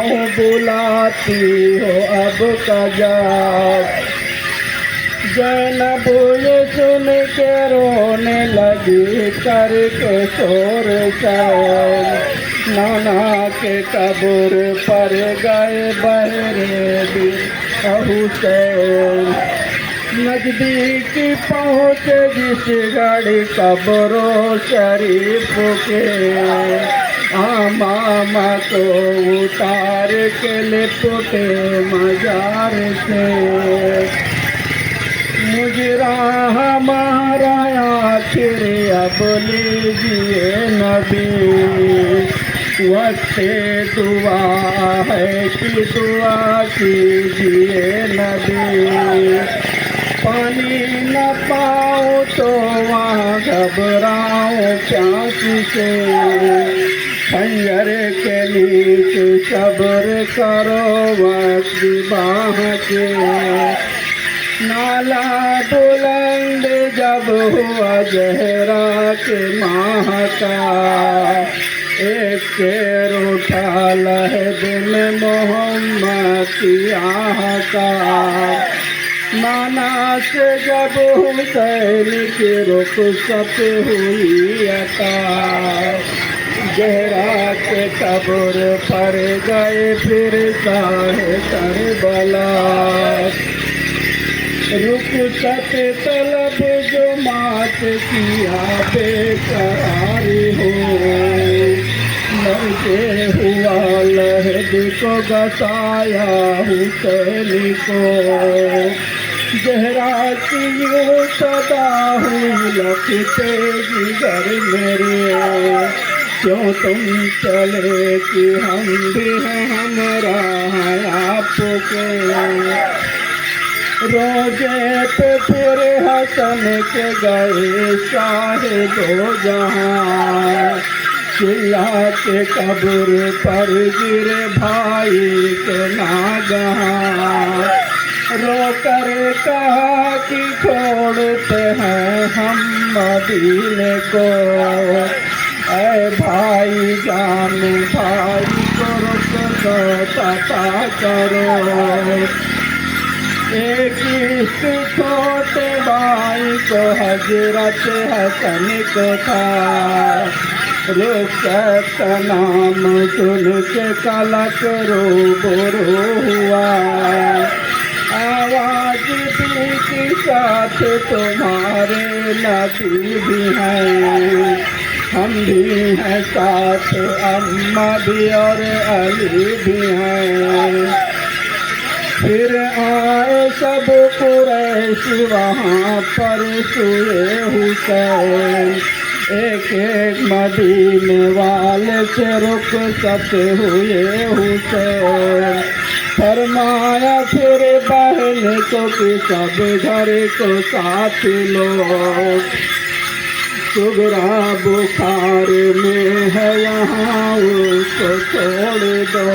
क्यों बुलाती हो अब कजब। जैनब ये सुन के रोने लगी करके शोर शोर। नाना के कब्र पर गए बहरे भी हुसैन। नजदीक पहुँचे जिस घड़ी कब्रों शरीफ के। मामा को उतार के लिपटे मजार से। मुजरा हमारा आखिर अब लीजिए नबी। वक्ते दुआ है कि दुआ कीजिए नबी। पानी न पाऊँ तो वहाँ घबराऊँ प्यास से। खंजर के नीचे सब्र करो वक्त बाह के। नाला बुलंद जब हुआ जहरा के माह का। एक शेर उठा लहद में मोहम्मद की आह का। नाना से जब हुसैन की रुखसत हुई अता। जहरा के कब्र पर गए फिर साहे करबला। रुखसत तलब जो मात किया बेकरारी हो। मरते हुआ लहद को गसाया हुसैन को। जहरा की यूं सदा हुई लखते जिगर मेरे। क्यों तुम चले कि हम भी हैं हमरा है आपके। रोजे पे फिर हसन के गए शाहे दो जहां। चिल्ला के कब्र पर गिरे भाई के नागहां। रो कर कहा कि छोड़ते हैं हम मदीने को। ऐ भाई जान भाई को रुक दो पता करो। एक इस छोटे भाई को हजरत हसन को था। रुखसत नाम सुन के कलक रूबरू हुआ। आवाज भी के साथ तुम्हारे नबी भी हैं। हम भी हैं साथ अम्मा भी और अली भी हैं। फिर आए सब कुरैश वहाँ पर सोए हुसैन। एक एक मदीने वाले से रुखसत हुए हुसैन। फरमाया फिर बहन को कि सब घर को साथ लो। सुगरा बुखार में है यहाँ उसको छोड़ दो।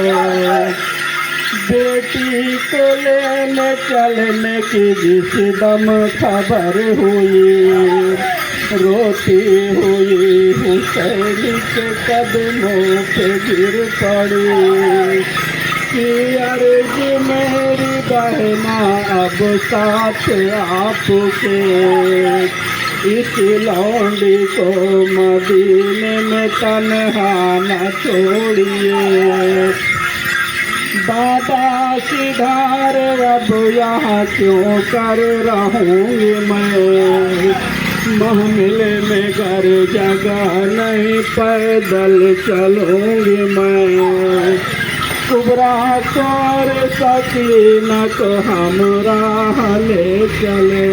बेटी को लेने चलने की जिस दम खबर हुई। रोती हुई हुसैन के कदमों पे गिर पड़ी। कि अर्ज मेरी बहना अब साथ आपके। इस लौंडी को मदीने में तन्हा न छोड़िए। बाबा सिधार अब यहाँ क्यों कर रहूँगी मैं। महमिल में घर जगह नहीं पैदल चलूँगी मैं। कुबरा और सकीना को हमरा ले चले।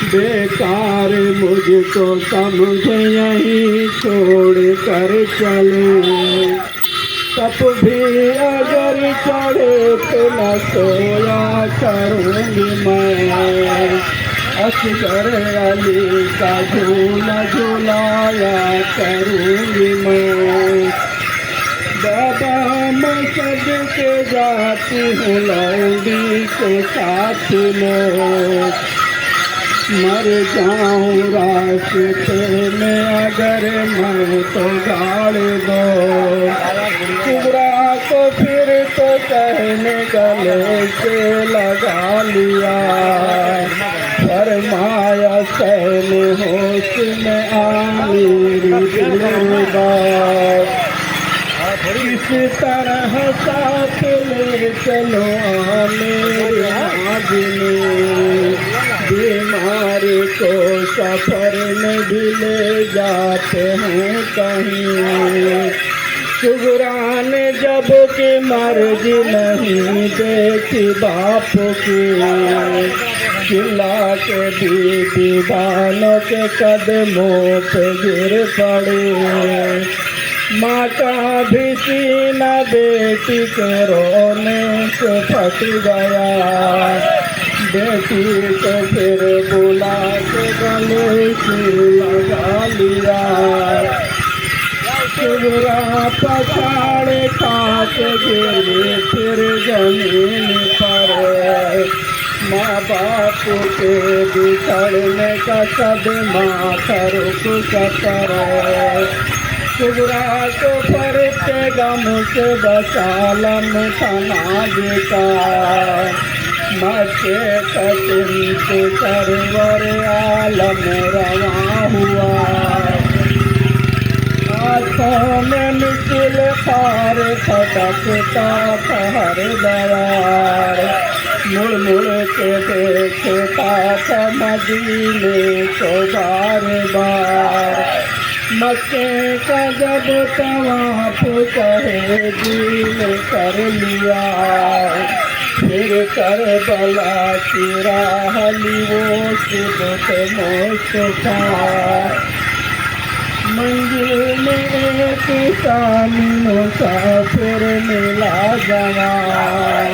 बेकार मुझको समझे यहीं छोड़ कर चले। तब भी अगर चढ़े तो न सोया करूँगी मैं। असगर अली का झूला झूलाया करूँगी मैं। बाबा मैं सदके जाती हूँ लौंडी को साथ लो। मर जाऊँ रास्ते में अगर मैं तो गाड़ दो। कुबरा को फिर तो कहने गले से लगा लिया, फरमाया सैन होश में आनी दिलदार। इस तरह साथ ले चलो मेरी नाज़नी, बीमारी को सफर में भी ले जाते हैं कहीं। सुगरा ने जब की मर्जी नहीं देखी बाप की, चिल्ला के बीबी बालों के कदमों पे गिर पड़े। माँ का भी सीना बेटी के रोने से फट गया, बेटी को फिर बुला के गले से लगा लिया। सुगरा पछाड़े खाक गिरी फिर जमीन पर, माँ बाप के बिछड़ने का सदमा रुक सकर। सुगरा को परते गम से बचालम समाज का, मचे कटिन सरवर आलम रवा हुआ। आँखों में मिसिल पार खटकता हर दरार, मुड़ मुड़ के देखता था मदीने को बार बार। मक्के का जब तवाफ कहे दिल कर लिया, फिर करबला की राह ली वो सुबह मुस्तफा। मंजिल में एक सानी मुसाफिर मिला जवां,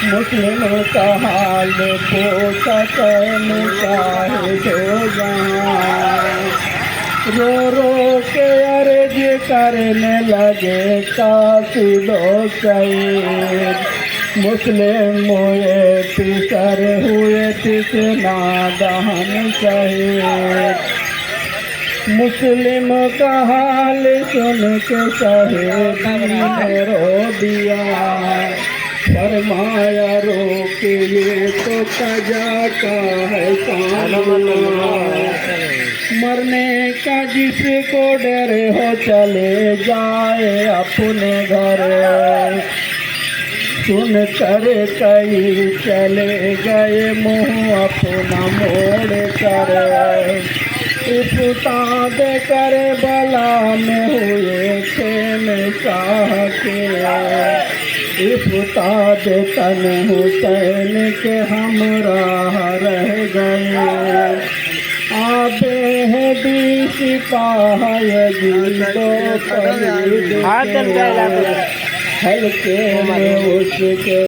मुस्लिम का हाल पूछा कैन चाहे जो जहाँ। रो रो के अर्ज करने लगे काफिलों सईद, मुस्लिम हुए पिसर हुए तिसना दहन शहीद। मुस्लिम का हाल सुन के शहीद ने रो दिया, फरमाया रोक ये तो कजा का है सामना। मरने का जिसको डर हो चले जाए अपने घर, सुन कर कई चले गए मुँह अपना मोड़ कर। इफ्ता दे कर बला में हुए थे में शाह के, इफ्ता दे तन हुसैन के हमराह रह गए। आबे है दी सिपाही जिंदो पर हल्के में उसके